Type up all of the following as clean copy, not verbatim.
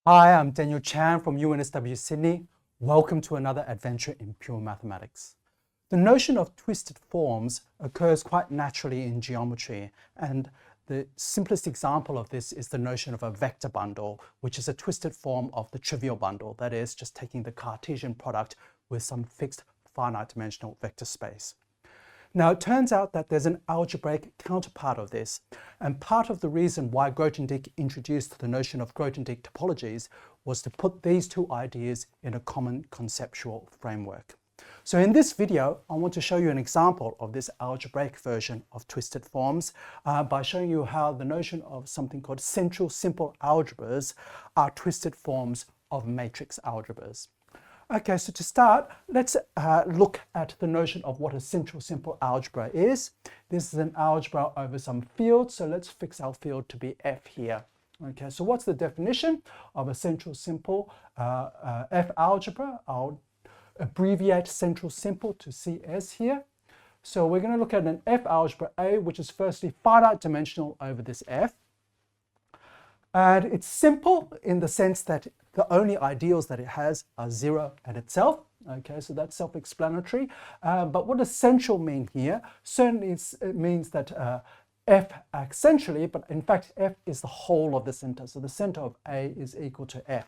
Hi, I'm Daniel Chan from UNSW Sydney. Welcome to another adventure in pure mathematics. The notion of twisted forms occurs quite naturally in geometry, and the simplest example of this is the notion of a vector bundle, which is a twisted form of the trivial bundle, that is, just taking the Cartesian product with some fixed finite dimensional vector space. Now, it turns out that there's an algebraic counterpart of this, and part of the reason why Grothendieck introduced the notion of Grothendieck topologies was to put these two ideas in a common conceptual framework. So in this video, I want to show you an example of this algebraic version of twisted forms by showing you how the notion of something called central simple algebras are twisted forms of matrix algebras. Okay, so to start, let's look at the notion of what a central simple algebra is. This is an algebra over some field, so let's fix our field to be F here. Okay, so what's the definition of a central simple F algebra? I'll abbreviate central simple to CS here. So we're going to look at an F algebra A, which is firstly finite dimensional over this F. And it's simple in the sense that the only ideals that it has are 0 and itself. Okay, so that's self-explanatory. But what does central mean here? Certainly it means that F acts centrally, but in fact F is the whole of the center. So the center of A is equal to F.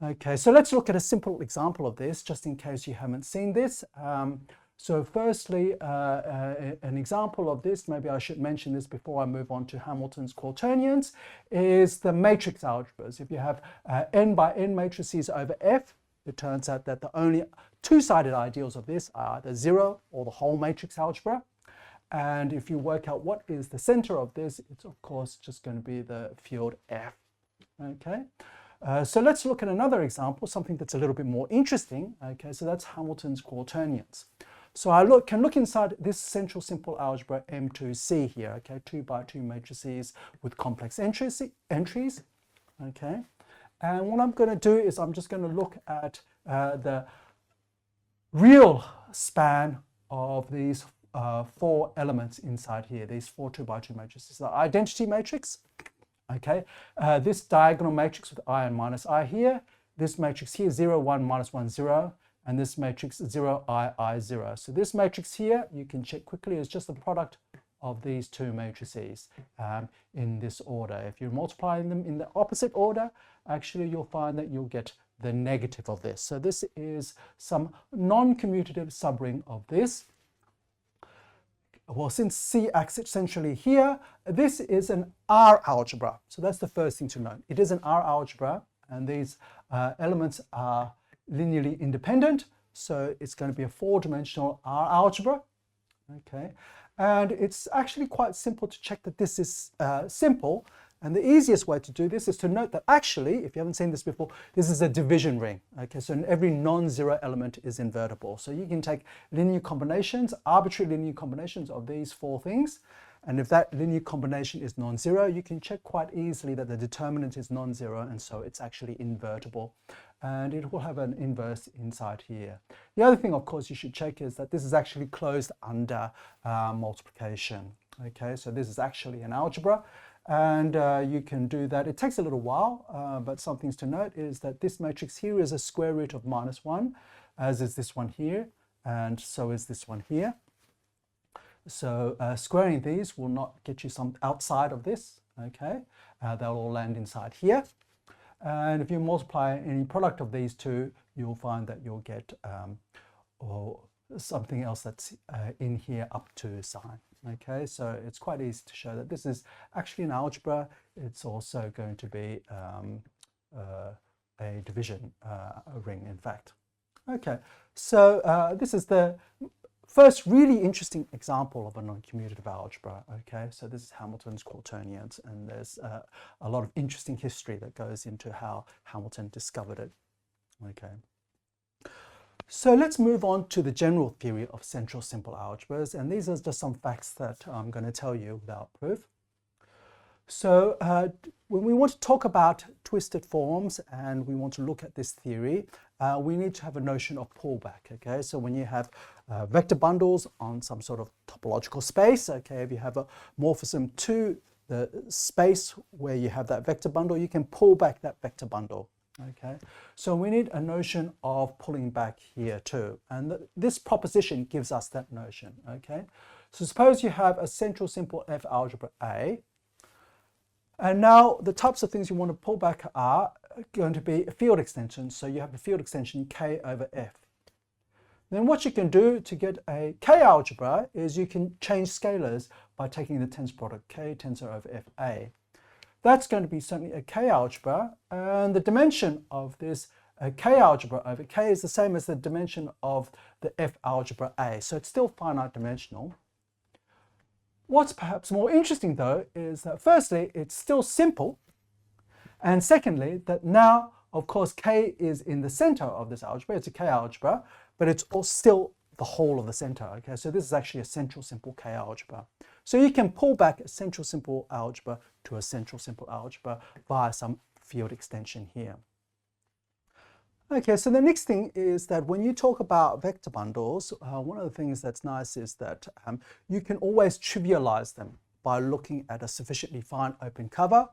Okay, so let's look at a simple example of this, just in case you haven't seen this. So firstly, an example of this, maybe I should mention this before I move on to Hamilton's quaternions, is the matrix algebras. If you have n by n matrices over F, it turns out that the only two-sided ideals of this are either 0 or the whole matrix algebra. And if you work out what is the center of this, it's of course just going to be the field F. Okay. So let's look at another example, something that's a little bit more interesting. Okay, so that's Hamilton's quaternions. So I can look inside this central simple algebra M2C here, okay, 2 by 2 matrices with complex entries, okay. And what I'm going to do is I'm just going to look at the real span of these 4 elements inside here, these 4 2 by 2 matrices. The identity matrix, okay, this diagonal matrix with I and minus I here, this matrix here, 0, 1, minus 1, 0, and this matrix 0, I, 0. So this matrix here, you can check quickly, is just the product of these two matrices in this order. If you're multiplying them in the opposite order, actually you'll find that you'll get the negative of this. So this is some non-commutative subring of this. Well, since C acts essentially here, this is an R algebra. So that's the first thing to note. It is an R algebra, and these elements are linearly independent, so it's going to be a 4-dimensional R algebra. Okay, and it's actually quite simple to check that this is simple, and the easiest way to do this is to note that actually, if you haven't seen this before, this is a division ring. Okay, so every non-zero element is invertible, so you can take linear combinations, arbitrary linear combinations of these 4 things, and if that linear combination is non-zero, you can check quite easily that the determinant is non-zero, and so it's actually invertible. And it will have an inverse inside here. The other thing, of course, you should check is that this is actually closed under multiplication. Okay, so this is actually an algebra, and you can do that. It takes a little while, but some things to note is that this matrix here is a square root of -1, as is this one here, and so is this one here. So squaring these will not get you some outside of this, okay? They'll all land inside here. And if you multiply any product of these two, you'll find that you'll get or something else that's in here up to sign. Okay, so it's quite easy to show that this is actually an algebra. It's also going to be a division ring, in fact. Okay, so this is the first really interesting example of a non-commutative algebra. Okay, so this is Hamilton's quaternions, and there's a lot of interesting history that goes into how Hamilton discovered it. Okay, so let's move on to the general theory of central simple algebras, and these are just some facts that I'm going to tell you without proof. So when we want to talk about twisted forms and we want to look at this theory, we need to have a notion of pullback. Okay, so when you have vector bundles on some sort of topological space, okay, if you have a morphism to the space where you have that vector bundle, you can pull back that vector bundle. Okay, so we need a notion of pulling back here too, and this proposition gives us that notion. Okay, so suppose you have a central simple F algebra A, and now the types of things you want to pull back are going to be a field extension. So you have a field extension K over F. Then what you can do to get a K algebra is you can change scalars by taking the tensor product K tensor over FA. That's going to be certainly a K algebra, and the dimension of this K algebra over K is the same as the dimension of the F algebra A, so it's still finite dimensional. What's perhaps more interesting though is that firstly, it's still simple, and secondly, that now, of course, K is in the center of this algebra. It's a K algebra, but it's all still the whole of the center. Okay, so this is actually a central simple K algebra. So you can pull back a central simple algebra to a central simple algebra via some field extension here. Okay, so the next thing is that when you talk about vector bundles, one of the things that's nice is that you can always trivialize them by looking at a sufficiently fine open cover,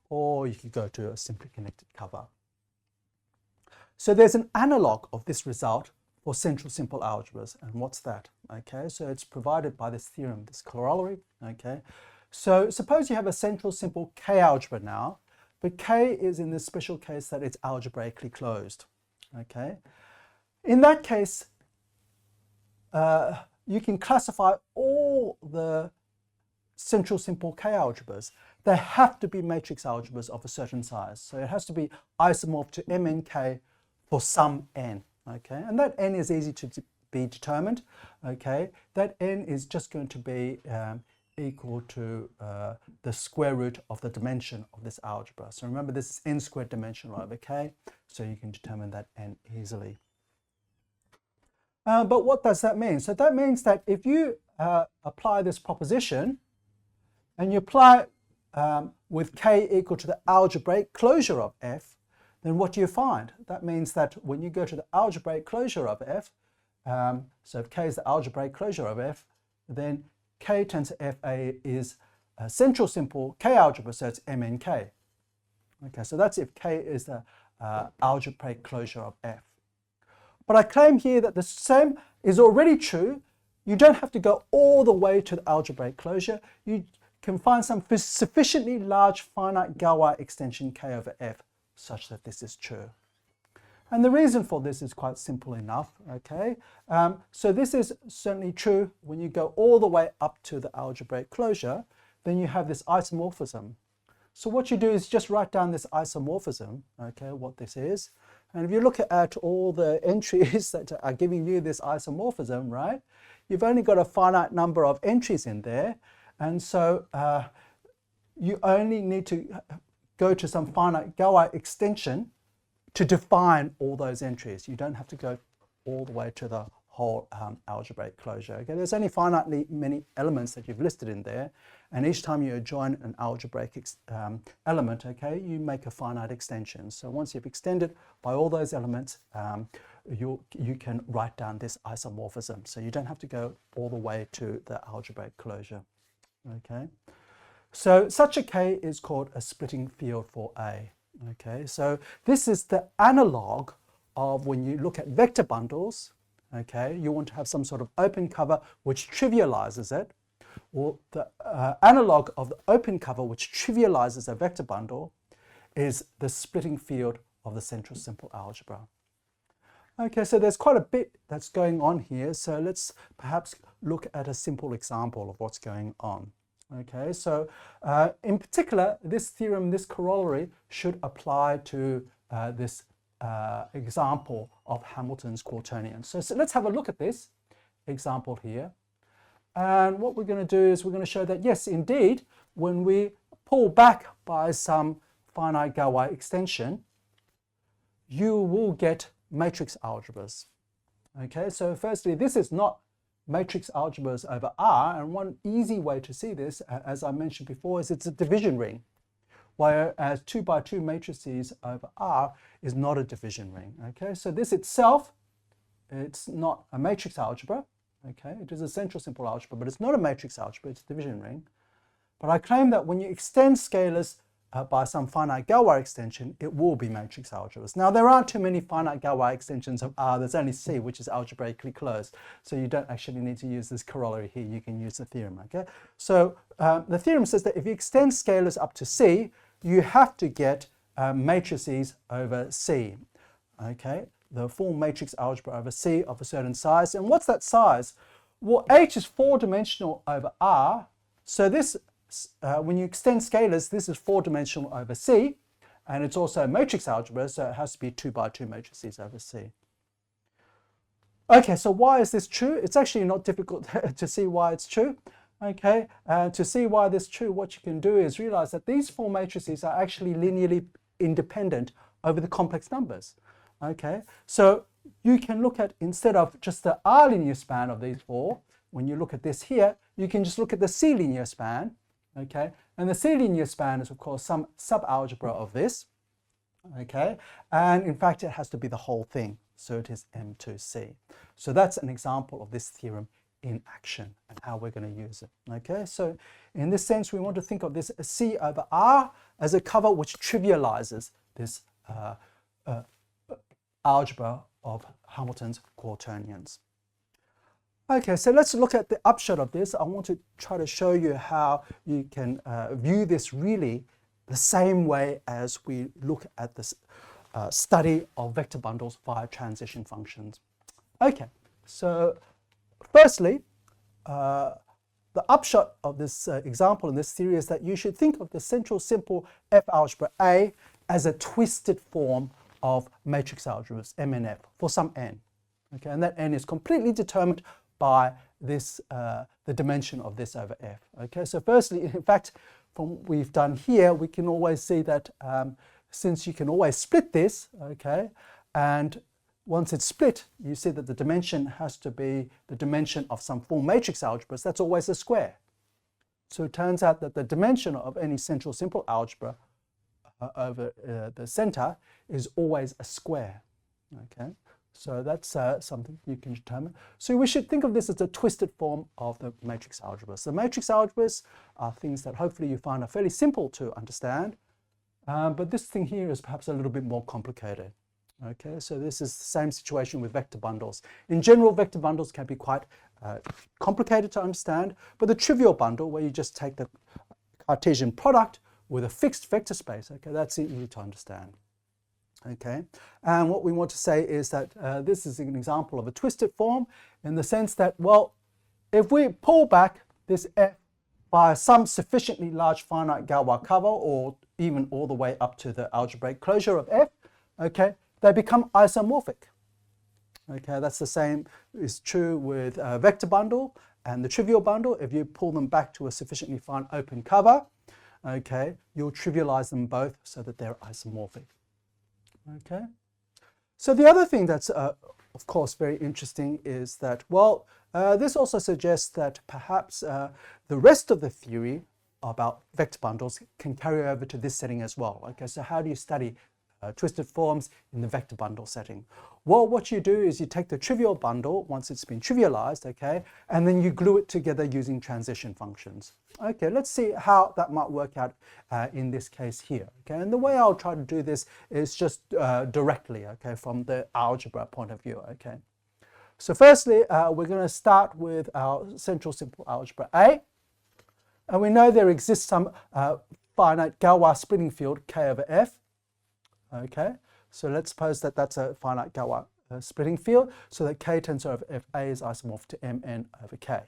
or you could go to a simply connected cover. So there's an analog of this result for central simple algebras, and what's that? Okay, so it's provided by this theorem, this corollary. Okay, so suppose you have a central simple K algebra now, but K is in this special case that it's algebraically closed. Okay, in that case, you can classify all the central simple K algebras. They have to be matrix algebras of a certain size. So it has to be isomorph to MnK for some n. Okay, and that n is easy to be determined. Okay, that n is just going to be equal to the square root of the dimension of this algebra. So remember, this is n squared dimensional over k, so you can determine that n easily. But what does that mean? So that means that if you apply this proposition and you apply with k equal to the algebraic closure of F, then what do you find? That means that when you go to the algebraic closure of F, so if k is the algebraic closure of F, then k tensor Fa is a central simple K algebra, so it's Mnk. Okay, so that's if k is the algebraic closure of F. But I claim here that the same is already true. You don't have to go all the way to the algebraic closure. You can find some sufficiently large finite Galois extension K over F such that this is true. And the reason for this is quite simple enough, okay? So this is certainly true when you go all the way up to the algebraic closure, then you have this isomorphism. So what you do is just write down this isomorphism, okay, what this is. And if you look at all the entries that are giving you this isomorphism, right, you've only got a finite number of entries in there. And so you only need to go to some finite Galois extension to define all those entries. You don't have to go all the way to the whole algebraic closure. Okay, there's only finitely many elements that you've listed in there, and each time you join an algebraic element, okay, you make a finite extension. So once you've extended by all those elements, you can write down this isomorphism. So you don't have to go all the way to the algebraic closure. Okay, so such a K is called a splitting field for A. Okay, so this is the analog of when you look at vector bundles. Okay, you want to have some sort of open cover which trivializes it, or the analog of the open cover which trivializes a vector bundle is the splitting field of the central simple algebra. Okay, so there's quite a bit that's going on here, so let's perhaps look at a simple example of what's going on. Okay, so in particular, this theorem, this corollary, should apply to this example of Hamilton's quaternions. So let's have a look at this example here. And what we're going to do is we're going to show that, yes, indeed, when we pull back by some finite Galois extension, you will get matrix algebras. Okay, so firstly, this is not matrix algebras over R, and one easy way to see this, as I mentioned before, is it's a division ring, whereas 2 by 2 matrices over R is not a division ring. Okay, so this itself, it's not a matrix algebra. Okay, it is a central simple algebra, but it's not a matrix algebra, it's a division ring. But I claim that when you extend scalars by some finite Galois extension, it will be matrix algebras. Now, there aren't too many finite Galois extensions of R. There's only C, which is algebraically closed. So you don't actually need to use this corollary here. You can use the theorem, okay? So the theorem says that if you extend scalars up to C, you have to get matrices over C, okay? The full matrix algebra over C of a certain size. And what's that size? Well, H is 4-dimensional over R. So this when you extend scalars, this is 4-dimensional over C, and it's also a matrix algebra, so it has to be 2 by 2 matrices over C. Okay, so why is this true? It's actually not difficult to see why it's true. Okay, to see why this is true, what you can do is realize that these 4 matrices are actually linearly independent over the complex numbers. Okay, so you can look at, instead of just the R linear span of these 4, when you look at this here, you can just look at the C linear span. Okay, and the C linear span is of course some subalgebra of this, okay, and in fact it has to be the whole thing, so it is M2C. So that's an example of this theorem in action and how we're going to use it. Okay, so in this sense we want to think of this C over R as a cover which trivializes this algebra of Hamilton's quaternions. Okay, so let's look at the upshot of this. I want to try to show you how you can view this really the same way as we look at this study of vector bundles via transition functions. Okay, so firstly, the upshot of this example in this theory is that you should think of the central simple F algebra A as a twisted form of matrix algebras, M and F, for some n. Okay, and that n is completely determined by this, the dimension of this over F. Okay, so firstly, in fact, from what we've done here, we can always see that since you can always split this, okay, and once it's split, you see that the dimension has to be the dimension of some full matrix algebras. That's always a square. So it turns out that the dimension of any central simple algebra over the center is always a square. Okay. So that's something you can determine. So we should think of this as a twisted form of the matrix algebras. The matrix algebras are things that hopefully you find are fairly simple to understand, but this thing here is perhaps a little bit more complicated. Okay, so this is the same situation with vector bundles. In general, vector bundles can be quite complicated to understand, but the trivial bundle, where you just take the Cartesian product with a fixed vector space, okay, that's easy to understand. Okay, and what we want to say is that this is an example of a twisted form in the sense that, well, if we pull back this F by some sufficiently large finite Galois cover, or even all the way up to the algebraic closure of F, okay, they become isomorphic. Okay, that's the same is true with a vector bundle and the trivial bundle. If you pull them back to a sufficiently fine open cover, okay, you'll trivialize them both so that they're isomorphic. Okay, so the other thing that's of course very interesting is that, well, this also suggests that perhaps the rest of the theory about vector bundles can carry over to this setting as well. Okay, so how do you study twisted forms in the vector bundle setting? Well, what you do is you take the trivial bundle once it's been trivialized, okay, and then you glue it together using transition functions. Okay, let's see how that might work out in this case here. Okay, and the way I'll try to do this is just directly, okay, from the algebra point of view. Okay, so firstly, we're going to start with our central simple algebra A, and we know there exists some finite Galois splitting field K over F. Okay, so let's suppose that that's a finite Galois splitting field, so that K tensor over Fa is isomorphic to Mn over K.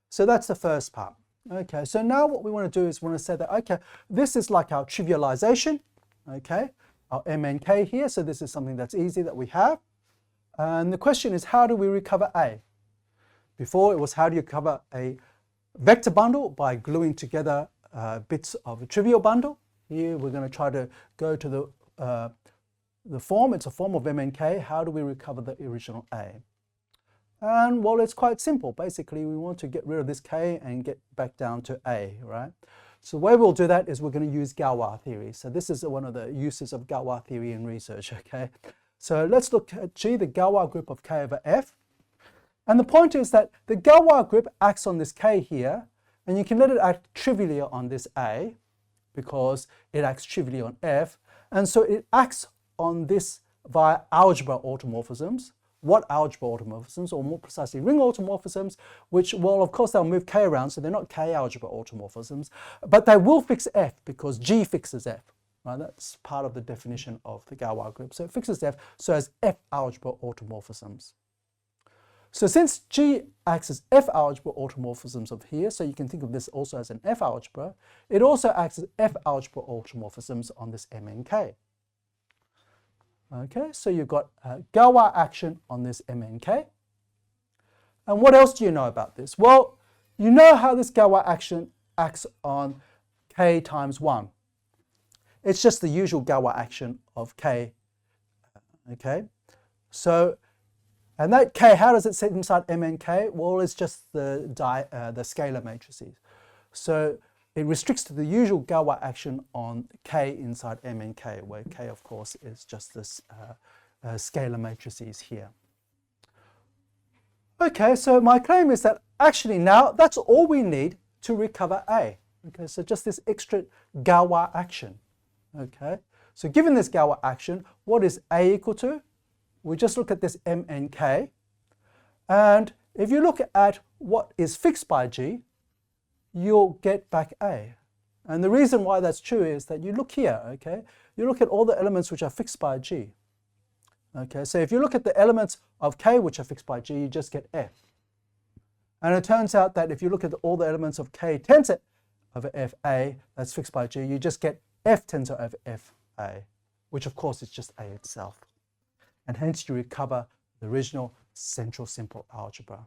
So that's the first part. Okay, so now what we want to do is we want to say that, okay, this is like our trivialization, okay, our Mnk here, so this is something that's easy that we have. And the question is, how do we recover A? Before it was, how do you cover a vector bundle? By gluing together bits of a trivial bundle. Here we're going to try to go to the form. It's a form of Mnk. How do we recover the original A? And well, it's quite simple. Basically, we want to get rid of this K and get back down to A, right? So the way we'll do that is we're going to use Galois theory. So this is one of the uses of Galois theory in research, okay? So let's look at G, the Galois group of K over F. And the point is that the Galois group acts on this K here, and you can let it act trivially on this A because it acts trivially on F, and so it acts on this via algebra automorphisms. What algebra automorphisms, or more precisely ring automorphisms, which, well, of course they'll move K around, so they're not K algebra automorphisms, but they will fix F because G fixes F. Right? That's part of the definition of the Galois group. So it fixes F, so as F algebra automorphisms. So since G acts as F algebra automorphisms of here, so you can think of this also as an F algebra, it also acts as F algebra automorphisms on this MNK. Okay, so you've got Galois action on this MNK. And what else do you know about this? Well, you know how this Galois action acts on K times 1. It's just the usual Galois action of K. Okay, so, and that K, how does it sit inside MNK? Well, it's just the scalar matrices. So it restricts to the usual Galois action on K inside M and K, where K, of course, is just this scalar matrices here. Okay, so my claim is that actually now that's all we need to recover A. Okay, so just this extra Galois action. Okay, so given this Galois action, what is A equal to? We just look at this M and K, and if you look at what is fixed by G, you'll get back A. And the reason why that's true is that you look here, okay? You look at all the elements which are fixed by G. Okay, so if you look at the elements of K which are fixed by G, you just get F. And it turns out that if you look at all the elements of K tensor over FA that's fixed by G, you just get F tensor over FA, which of course is just A itself. And hence you recover the original central simple algebra.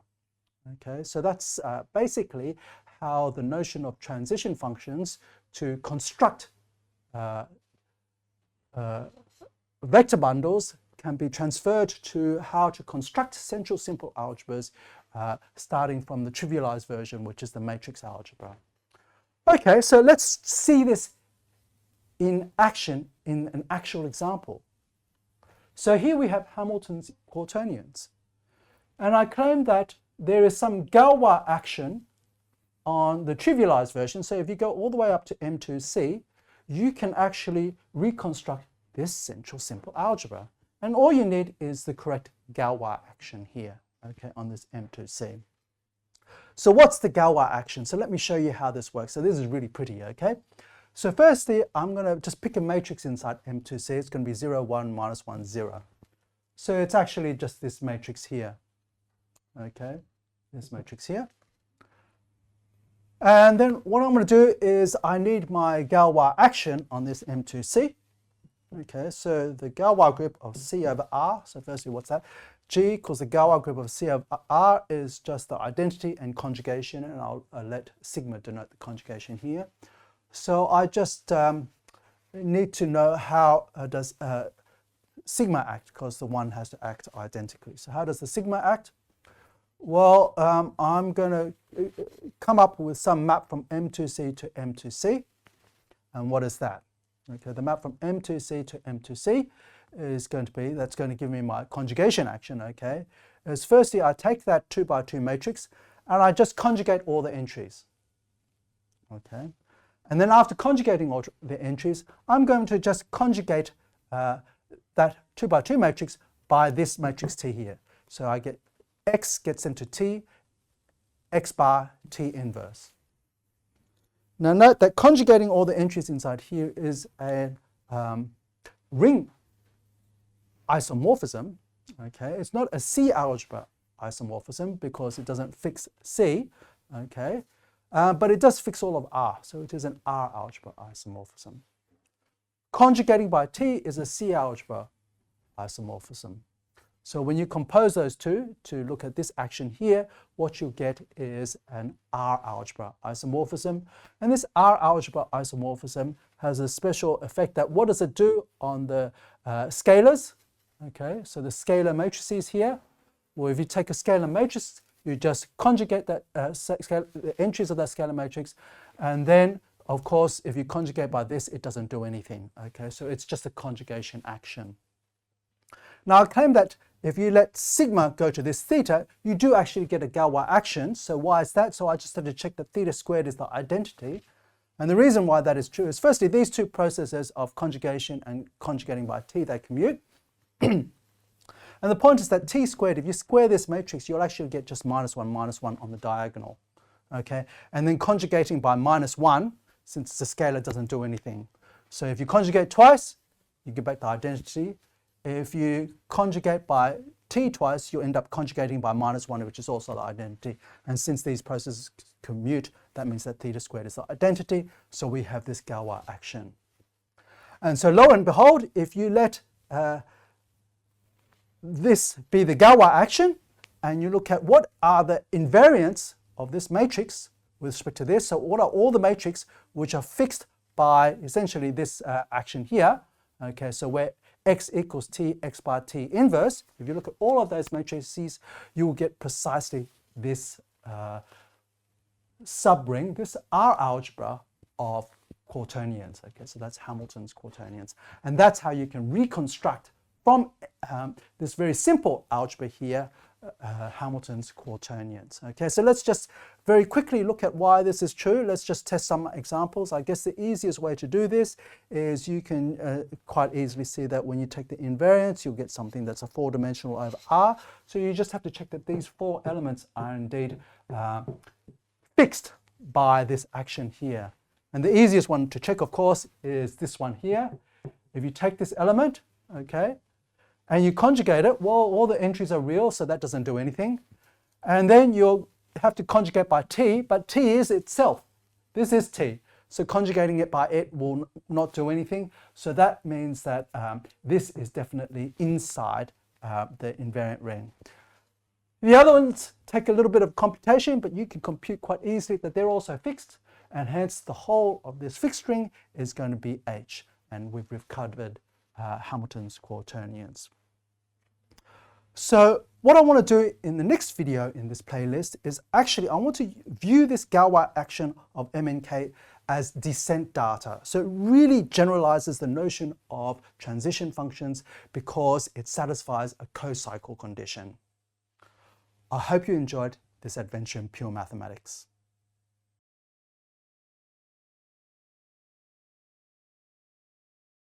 Okay, so that's basically how the notion of transition functions to construct vector bundles can be transferred to how to construct central simple algebras starting from the trivialized version, which is the matrix algebra. Okay, so let's see this in action in an actual example. So here we have Hamilton's quaternions, and I claim that there is some Galois action on the trivialized version. So if you go all the way up to M2C, you can actually reconstruct this central simple algebra. And all you need is the correct Galois action here, okay, on this M2C. So what's the Galois action? So let me show you how this works. So this is really pretty, okay? So firstly, I'm going to just pick a matrix inside M2C. It's going to be 0, 1, minus 1, 0. So it's actually just this matrix here. Okay, this matrix here. And then what I'm going to do is I need my Galois action on this M2C. Okay, so the Galois group of C over R. So firstly, what's that? G equals the Galois group of C over R is just the identity and conjugation, and I'll let sigma denote the conjugation here. So I just need to know how does sigma act, because the one has to act identically. So how does the sigma act? Well, I'm going to come up with some map from M2C to M2C. And what is that? Okay, the map from M2C to M2C is going to be, that's going to give me my conjugation action, okay? Is firstly, I take that 2 by 2 matrix and I just conjugate all the entries, okay? And then after conjugating all the entries, I'm going to just conjugate that 2 by 2 matrix by this matrix T here. So I get X gets into T, X bar, T inverse. Now note that conjugating all the entries inside here is a ring isomorphism. Okay, it's not a C algebra isomorphism because it doesn't fix C. Okay, but it does fix all of R, so it is an R algebra isomorphism. Conjugating by T is a C algebra isomorphism. So when you compose those two to look at this action here, what you'll get is an R algebra isomorphism. And this R algebra isomorphism has a special effect that what does it do on the scalars? Okay, so the scalar matrices here, well, if you take a scalar matrix, you just conjugate that the entries of that scalar matrix, and then of course if you conjugate by this, it doesn't do anything. Okay, so it's just a conjugation action. Now I claim that if you let sigma go to this theta, you do actually get a Galois action. So why is that? So I just had to check that theta squared is the identity. And the reason why that is true is, firstly, these two processes of conjugation and conjugating by t, they commute. And the point is that t squared, if you square this matrix, you'll actually get just -1, -1 on the diagonal. Okay? And then conjugating by -1, since it's a scalar, doesn't do anything. So if you conjugate twice, you get back the identity. If you conjugate by t twice, you end up conjugating by -1, which is also the identity. And since these processes commute, that means that theta squared is the identity. So we have this Galois action. And so lo and behold, if you let this be the Galois action, and you look at what are the invariants of this matrix with respect to this, so what are all the matrices which are fixed by essentially this action here, okay, so where x equals t, x bar t inverse, if you look at all of those matrices, you will get precisely this subring, this R algebra of quaternions. Okay, so that's Hamilton's quaternions. And that's how you can reconstruct from this very simple algebra here, Hamilton's quaternions. Okay, so let's just very quickly look at why this is true. Let's just test some examples. I guess the easiest way to do this is you can quite easily see that when you take the invariance, you'll get something that's a 4-dimensional over R. So you just have to check that these 4 elements are indeed fixed by this action here. And the easiest one to check, of course, is this one here. If you take this element, okay, and you conjugate it, well, all the entries are real, so that doesn't do anything. And then you'll have to conjugate by t, but t is itself. This is t. So conjugating it by it will not do anything. So that means that this is definitely inside the invariant ring. The other ones take a little bit of computation, but you can compute quite easily that they're also fixed, and hence the whole of this fixed ring is going to be H. And we've covered Hamilton's quaternions. So what I want to do in the next video in this playlist is actually I want to view this Galois action of MNK as descent data. So it really generalizes the notion of transition functions because it satisfies a co-cycle condition. I hope you enjoyed this adventure in pure mathematics.